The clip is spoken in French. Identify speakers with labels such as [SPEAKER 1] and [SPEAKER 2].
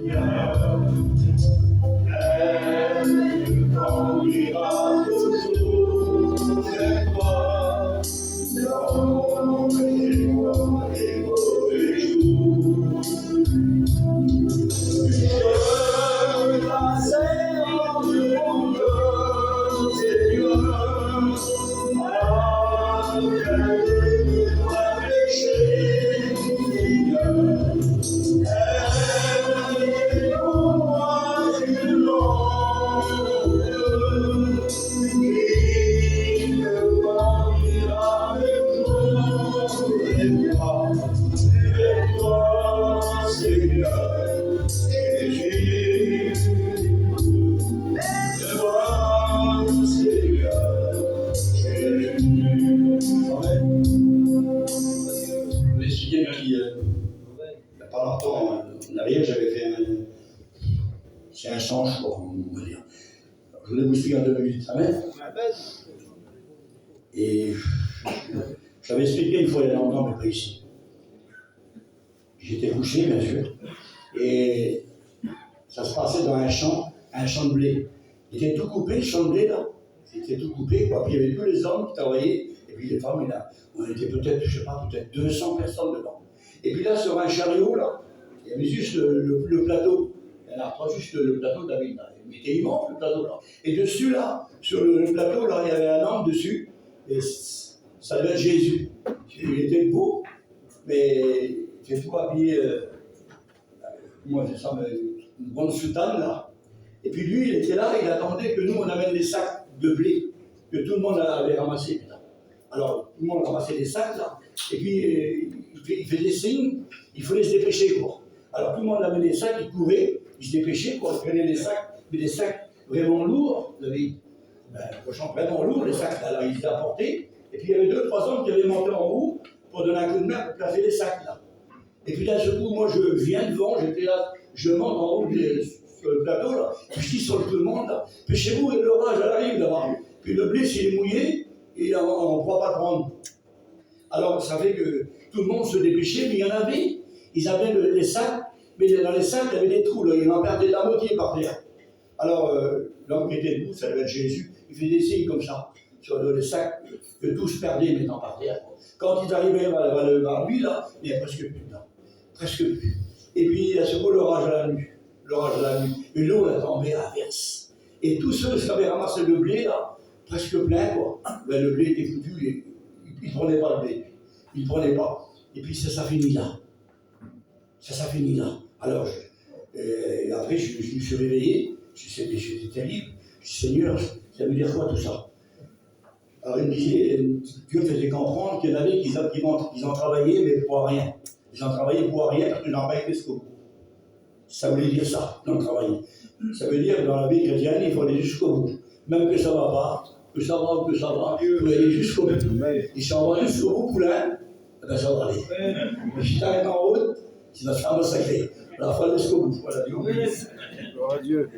[SPEAKER 1] Elle conduira toujours vers toi, dans les bons et mauvais jours. Je passerai en mon cœur, Seigneur, afin de toi pécher, Seigneur. Elle est pour moi une longue qui me conduira vers toi, Seigneur, et Jésus, toi, Seigneur, Jésus. Amen. Je me souviens qu'il n'y a pas longtemps, en arrière, j'avais fait c'est un chant, je crois, on va dire. Je voulais vous suivre en 2 minutes. Amen. Et j'avais expliqué une fois il y a longtemps, mais pas ici. J'étais couché, bien sûr, et ça se passait dans un champ de blé. Il était tout coupé, le champ de blé, là. Il était tout coupé, quoi. Puis il y avait tous les hommes qui travaillaient, et puis les femmes, là. On était peut-être, je sais pas, peut-être 200 personnes dedans. Et puis là, sur un chariot, là, il y avait juste le plateau. Il y en a pas juste le plateau de David, là. Il était immense, le plateau, là. Et dessus, là, sur le plateau, là, il y avait un homme dessus, et ça devait être Jésus. Il était beau, mais il était tout habillé, moi, c'est ça, une grande soutane, là. Et puis lui, il était là, il attendait que nous, on amène les sacs de blé, que tout le monde avait ramassé. Là. Alors, tout le monde ramassait les sacs, là, et puis il faisait des signes, il fallait se dépêcher, quoi. Alors, tout le monde amenait les sacs, il courait, il se dépêchait, quoi, il prenait les sacs, mais des sacs vraiment lourds, vous avez cochon vraiment lourd, les sacs, là, il les apportait, et puis il y avait 2-3 hommes qui avaient monté en haut pour donner un coup de main pour placer les sacs, là. Et puis là, ce coup, moi, je viens devant, j'étais là, je monte en haut sur le plateau, là, puis je dis sur tout le monde, là, puis chez vous, l'orage, elle arrive là-bas. Puis le blé, s'il est mouillé, et on ne pourra pas le prendre. Alors, ça fait que tout le monde se dépêchait, mais il y en avait, ils avaient les sacs, mais dans les sacs, il y avait des trous, là, ils en perdaient la moitié par terre. Alors, l'homme qui était debout, ça devait être Jésus, il fait des signes comme ça, sur les sacs, que tout se perdait maintenant par terre. Quand ils arrivaient vers lui, là, il n'y a presque plus dedans. Presque plus. Et puis, il a secoué l'orage à la nuit. L'orage à la nuit. Et l'eau, elle tombait à verse. Et tous ceux qui avaient ramassé le blé, là, presque plein, quoi. Ben, le blé était foutu, il ne prenait pas le blé. Il ne prenait pas. Et puis, ça finit là. Ça finit là. Alors, après, je me suis réveillé. C'était terrible. Je dis, Seigneur, ça veut dire quoi tout ça? Alors, il me disait, Dieu faisait comprendre qu'il y en avait qui ont travaillé, mais pour rien. Ils ont travaillé pour rien parce qu'ils n'ont pas été jusqu'au bout. Ça voulait dire ça, ils ont travaillé. Ça veut dire que dans la vie chrétienne, il faut aller jusqu'au bout. Même que ça ne va pas, que ça va, il faut aller jusqu'au bout. Et si on va jusqu'au bout, poulain, ben ça va aller. Mais si tu arrêtes en route, tu vas te faire massacrer. Alors, il faut aller jusqu'au bout. Voilà, Dieu.
[SPEAKER 2] Gloire à Dieu.